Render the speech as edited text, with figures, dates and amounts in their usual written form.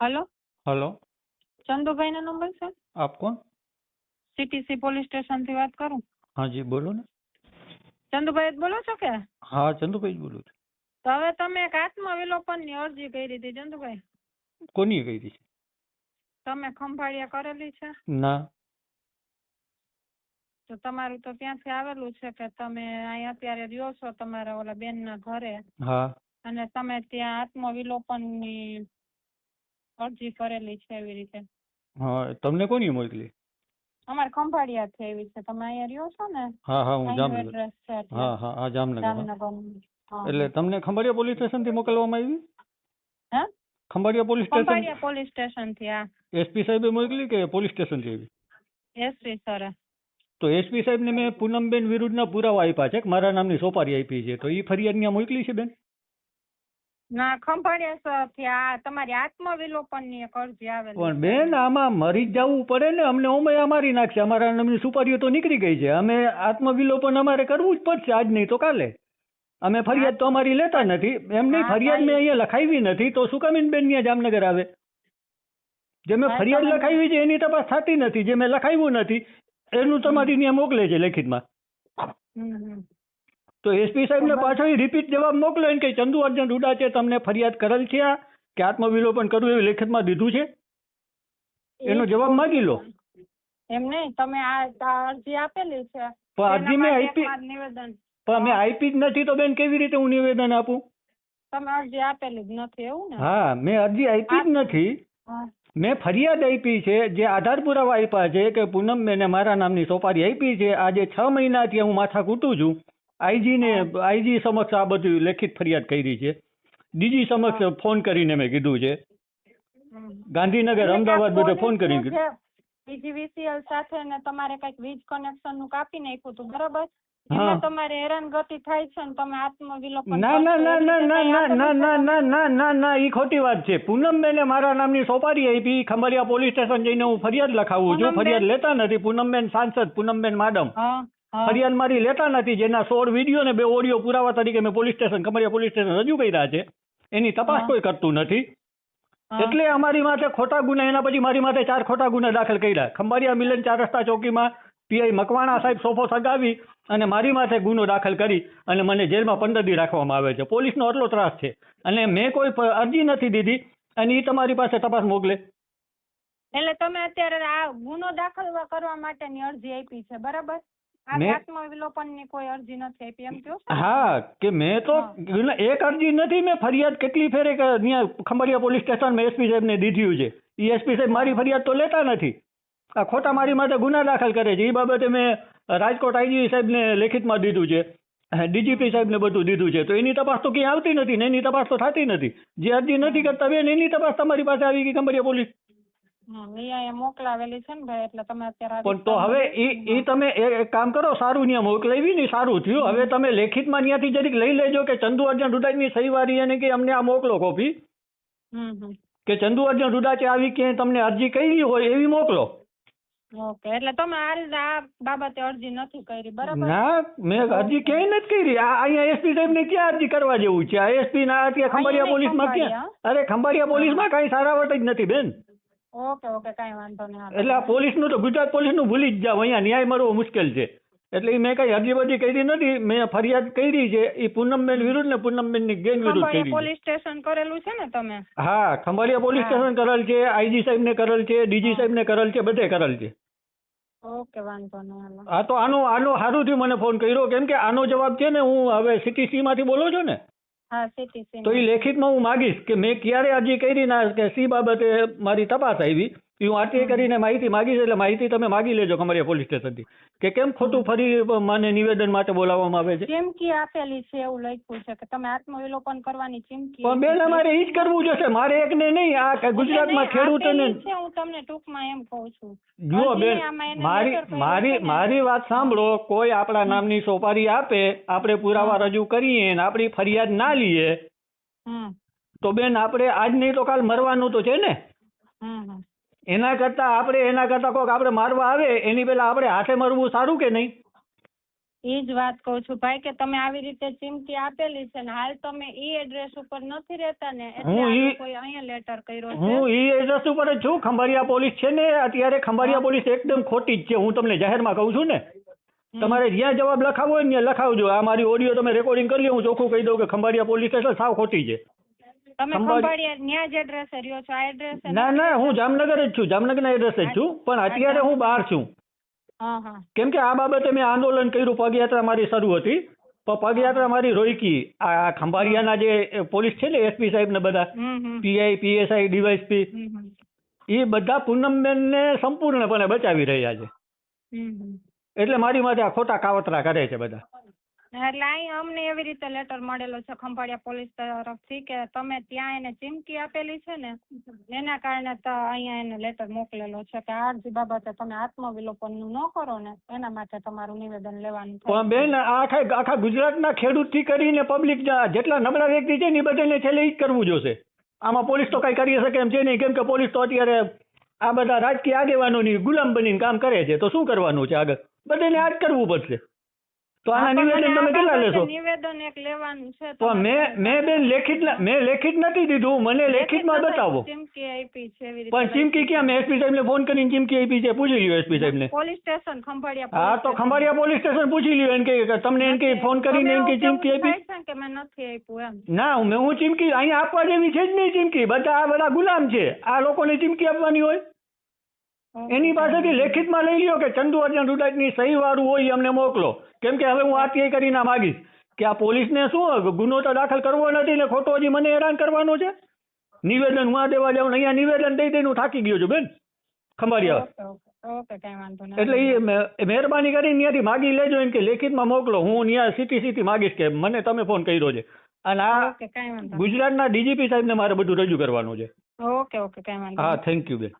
Hello. Hello. चंदुभाई નો number છે? आप कौन? સીટીસી પોલીસ સ્ટેશન થી વાત કરું? हाँ जी बोलो ने। ચંદુભાઈ જ બોલો છો કે? हाँ चंदुभाई જ બોલું છું। તો હવે તમે એક આત્મવિલોપનની અરજી કરી હતી ચંદુભાઈ, કોની કરી છે? તમે ખંભાળિયા કરેલી છે? ના। તો તમારું તો ત્યાંથી આવેલું છે કે તમે અહીં અત્યારે રહ્યો છો તમારા ઓલા બેનના ઘરે, હા અને તમે ત્યાં આત્મવિલોપનની અરજી કરેલી છે એવી રીતે? હા તમને કોની મોકલી? અમારે ખંભાળિયાથી આવી છે, તમે અહીંયા રહ્યો છો ને? હા હા હું અહીંનું જામનગર। એડ્રેસ છે એટલે હા હા હા જામનગર। હા જામનગરનું. હા એટલે તમને ખંભાળિયા પોલીસ સ્ટેશન થી મોકલવામાં આવી? હે? Khambhalia police station Khambhalia police station થી? હા એસપી સાહેબે મોકલી કે પોલીસ સ્ટેશન થી આવી? એસપી સરે. તો એસપી સાહેબને મેં પૂનમબેન વિરુદ્ધના પુરાવા આપ્યા છે કે મારા નામની સોપારી આપી છે, તો એ ફરિયાદ ત્યાં મોકલી છે બેન? ના, ખંભાળિયા થી આ તમારી આત્મવિલોપનની એક અરજી આવેલી પણ છે. બેન આમાં મરી જ જવું પડે ને, અમને ઓમય મારી નાખશે, અમારા નામની સુપારીઓ તો નીકળી ગઈ છે, અમે આત્મવિલોપન અમારે કરવું જ પડશે આજ નહીં તો કાલે। અમે ફરિયાદ તો અમારી લેતા નથી, એમ નહીં, ફરિયાદ મેં અહીંયા લખાવી નથી તો શું કામ બેન ત્યાં જામનગર આવે? જે મેં ફરિયાદ લખાવી છે એની તપાસ થતી નથી, જે મેં લખાવ્યું નથી એનું તમારી ત્યાં મોકલે છે લેખિતમાં। તો એસપી સાહેબને પાછો રિપીટ જવાબ મોકલો કે ચંદુ અર્જન ડુડા છે, તમને ફરિયાદ કરેલ છે આ કે આત્મવિલોપન કરવું એવું લેખિતમાં દીધું છે? એનો જવાબ માગી લો। એમ નહીં, તમે આ અરજી આપેલી છે પણ અરજી મેં આપી, નિવેદન પણ મેં આપી જ નથી તો બેન કેવી રીતે હું નિવેદન આપું? તમે અરજી આપેલી જ નથી એવું ને? હા મેં અરજી આપી જ નથી, મેં ફરિયાદ આપી છે, જે આધાર પુરાવા આપ્યા છે કે પૂનમબેને મારા નામની સોપારી આપી છે, આજે 6 મહિનાથી હું માથા કૂટું છું, આઈજી સમક્ષ આ બધું લેખિત ફરિયાદ કરી છે, ડીજી સમક્ષ ફોન કરીને મેં કીધું છે, ગાંધીનગર અમદાવાદ બધે ફોન કરીને કીધું। પીજીવીસીએલ સાથે ને તમારે કઈક વીજ કનેક્શન નું કાપી નાખ્યું હતું બરાબર? એમાં તમારે હેરાનગતિ થાય છે ને તમે આત્મવિલોપન? ના ના ના ના ના ના ના ના ના ના ના ના ઈ ખોટી વાત છે। પૂનમબેને મારા નામની સોપારી આપી, ખંભાળિયા પોલીસ સ્ટેશન જઈને હું ફરિયાદ લખાવું છું, ફરિયાદ લેતા નથી। પૂનમબેન સાંસદ, પૂનમબેન માડમ ફરિયાદ મારી લેતા નથી, જેના 16 વિડીયો ને 2 ઓડિયો પુરાવા તરીકે મેં police station, Khambhalia police station રજૂ કર્યા છે, એની તપાસ કોઈ કરતું નથી, એટલે અમારી માથે ખોટા ગુના, એના પછી મારી માથે 4 ખોટા ગુના દાખલ કર્યા। ખંભાળિયા મિલન 4 રસ્તા ચોકીમાં પીઆઈ મકવાણા સાહેબ સોફો સગાવી અને મારી માથે ગુનો દાખલ કરી અને મને જેલમાં 15 દી રાખવામાં આવે છે। પોલીસનો એટલો ત્રાસ છે અને મેં કોઈ અરજી નથી દીધી અને એ તમારી પાસે તપાસ મોકલે। એટલે તમે અત્યારે આ ગુનો દાખલ કરવા માટેની અરજી આપી છે બરાબર? આત્મવિલોપનની કોઈ અરજી નથી આપી એમ કહો છો? હા કે મેં તો એક અરજી નથી, મેં ફરિયાદ કેટલી ફેરે ત્યાં ખંભાળિયા પોલીસ સ્ટેશનમાં એસપી સાહેબને દીધી છે, એ એસપી સાહેબ મારી ફરિયાદ તો લેતા નથી, આ ખોટા મારી માટે ગુના દાખલ કરે છે। એ બાબતે મેં રાજકોટ આઈજી સાહેબને લેખિતમાં દીધું છે, ડીજીપી સાહેબને બધું દીધું છે, તો એની તપાસ તો ક્યાંય આવતી નથી ને એની તપાસ તો થતી નથી। જે અરજી નથી કરતા બેન એની તપાસ તમારી પાસે આવી ગઈ ખંભાળિયા પોલીસ મોકલાવેલી છે ને ભાઈ, એટલે તમે અત્યારે પણ તો હવે એ તમે એક કામ કરો, સારું ત્યાં મોકલાવી ને સારું થયું, હવે તમે લેખિતમાં ત્યાંથી જરીક લઈ લેજો કે ચંદુ અર્જન ડુડાની સહી વાળી અને કે અમને આ મોકલો કોપી, કે ચંદુ અર્જન ડુડા છે આવી ક્યાંય તમને અરજી કરી હોય એવી મોકલો। ઓકે, એટલે તમે આ બાબતે અરજી નથી કરી બરાબર? ના મેં અરજી ક્યાંય નથી કરી, આ અહીંયા એસપી સાહેબ ને ક્યાં અરજી કરવા જેવું છે? આ એસપી ના ત્યાં ખંભાળિયા પોલીસમાં ક્યાં? અરે ખંભાળિયા પોલીસમાં કઈ સારાવટ જ નથી બેન। ઓકે ઓકે કઈ વાંધો નહીં। એટલે આ પોલીસનું તો ગુજરાત પોલીસનું ભૂલી જ જાવ, અહીંયા ન્યાય મળવો મુશ્કેલ છે, એટલે મેં કઈ અરજી બરજી કરી નથી, મેં ફરિયાદ કરી છે એ પૂનમબેન વિરુદ્ધ ને પૂનમબેનની ગેંગ વિરુદ્ધ કરી છે। પોલીસ સ્ટેશન કરેલું છે ને તમે? હા ખંભાળિયા પોલીસ સ્ટેશન કરેલ છે, આઈજી સાહેબ ને કરેલ છે, ડીજી સાહેબ ને કરેલ છે, બધે કરેલ છે। ઓકે વાંધો નહીં। હા તો આનો સારું થયું મને ફોન કર્યો, કેમ કે આનો જવાબ છે ને હું હવે સીટીસી માંથી બોલો છો ને? હા સીટીસી। તો એ લેખિતમાં હું માગીશ કે મેં ક્યારે અરજી કરી ના કે સી બાબતે મારી તપાસ આવી, હું આરટીઆઈ કરીને માહિતી માગીશ, એટલે માહિતી તમે માગી લેજો ખંભાળિયા પોલીસ સ્ટેશનથી કે કેમ ખોટું ફરી મને નિવેદન માટે બોલાવવામાં આવે છે। ચીમકી આપેલી છે એવું લખ્યું છે કે તમે આત્મવિલોપન કરવાની ચીમકી? પણ બેન અમારે ઈ જ કરવું જોશે, મારે એક ને નહીં, આ ગુજરાતમાં ખેડૂતોને। હું તમને ટૂંકમાં એમ કહું છું, જુઓ બેન મારી વાત સાંભળો, કોઈ આપણા નામની સોપારી આપે, આપણે પુરાવા રજૂ કરીએ ને આપણી ફરિયાદ ના લઈએ તો બેન આપણે આજ નહીં તો કાલ મરવાનું તો છે ને। એના કરતા કોઈક આપણે મારવા આવે એની પેલા આપણે હાથે મરવું સારું કે નહીં? ઈ જ વાત કહું છું ભાઈ કે તમે આવી રીતે ચીમકી આપેલી છે ને હાલ તમે ઈ એડ્રેસ ઉપર નથી રહેતા ને એટલે હું આ ઈ- લોકોએ અહીંયા લેટર કર્યો છે. હું ઈ એડ્રેસ ઉપર જ છું. ખંભાળિયા પોલીસ છે ને અત્યારે ખંભાળિયા પોલીસ એકદમ ખોટી જ છે. હું તમને જાહેરમાં કહું છું ને, તમારે જ્યાં જવાબ લખાવો હોય ને ત્યાં લખાવજો. આ મારી ઓડિયો તમે રેકોર્ડિંગ કરી લો, હું ચોખ્ખું કહી દઉં કે ખંભાળિયા પોલીસ સ્ટેશન સાવ ખોટી છે. તમે ખંભાળિયા ન્યા જ એડ્રેસે રહ્યો છો? આ એડ્રેસ ના ના, હું જામનગર જ છું, જામનગરના એડ્રેસે જ છું, પણ અત્યારે હું બહાર છું. હા હા કેમ કે આ બાબતે મેં આંદોલન કર્યું, પગયાત્રા મારી શરૂ હતી, પણ પગયાત્રા મારી રોકી. આ ખંભાળિયાના જે પોલીસ છે ને, એસપી સાહેબ ને બધા, પીઆઈ, પીએસઆઈ, ડીવાયસપી, એ બધા પૂનમબેનને સંપૂર્ણપણે બચાવી રહ્યા છે. એટલે મારી માટે આ ખોટા કાવતરા કરે છે બધા. એટલે અહીં અમને એવી રીતે લેટર મળેલો છે ખંભાળિયા પોલીસ તરફથી કે તમે ત્યાં એને ચીમકી આપેલી છે ને એના કારણે તો અહીંયા એને લેટર મોકલેલો છે કે આ અરજી બાબતે તમે આત્મવિલોપન ન કરો ને એના માટે તમારું નિવેદન લેવાનું થાય. પણ બેન, આખા ગુજરાતના ખેડૂતથી કરીને પબ્લિક જેટલા નબળા વ્યક્તિ છે ને એ બધાને છેલ્લે ઈ જ કરવું જોશે. આમાં પોલીસ તો કઈ કરી શકે એમ છે નહીં, કેમ કે પોલીસ તો અત્યારે આ બધા રાજકીય આગેવાનોની ગુલામ બનીને કામ કરે છે. તો શું કરવાનું છે આગળ? બધાને આ જ કરવું પડશે. તો આના નિવેદન તમે કેટલા લેશો? નિવેદન એક લેવાનું છે પણ મેં બેન લેખિત નથી દીધું, મને લેખિતમાં બતાવો. ચીમકી આપી છે એવી પણ ચીમકી ક્યાં? મેં એસપી સાહેબને ફોન કરીને ચીમકી આપી છે, પૂછી લ્યો એસપી સાહેબને. પોલીસ સ્ટેશન ખંભાળિયા હા, તો ખંભાળિયા પોલીસ સ્ટેશન પૂછી લ્યો. એને કે તમને એને કે ફોન કરીને એને કે ચીમકી આપી. થાય છે કે મેં નથી આપ્યું એમ. ના, હું ચીમકી અહીંયા આપવા જેવી છે જ નહીં ચીમકી. બધા ગુલામ છે. આ લોકોને ચીમકી આપવાની હોય? એની પાસેથી લેખિતમાં લઈ લ્યો કે ચંદુ અર્જુન ઉડાટની સહી વાળું હોય એ અમને મોકલો. કેમ કે હવે હું આરટીઆઈ કરીને માગીશ કે આ પોલીસને શું ગુનો તો દાખલ કરવો નથી ને ખોટો હજી મને હેરાન કરવાનો છે. નિવેદન હું આ દેવા જાઉં ને અહીંયા નિવેદન દઈ દઈને હું થાકી ગયો છું બેન ખંભાળિયા. ઓકે, કઈ વાંધો નહીં. એટલે એ મહેરબાની કરીને ત્યાંથી માગી લેજો એને કે લેખિતમાં મોકલો. હું ત્યાં સીટી માગીશ કે મને તમે ફોન કર્યો છે. અને આ ગુજરાતના ડીજીપી સાહેબને મારે બધું રજૂ કરવાનું છે. ઓકે, કઈ વાંધો. હા, થેન્ક યુ બેન.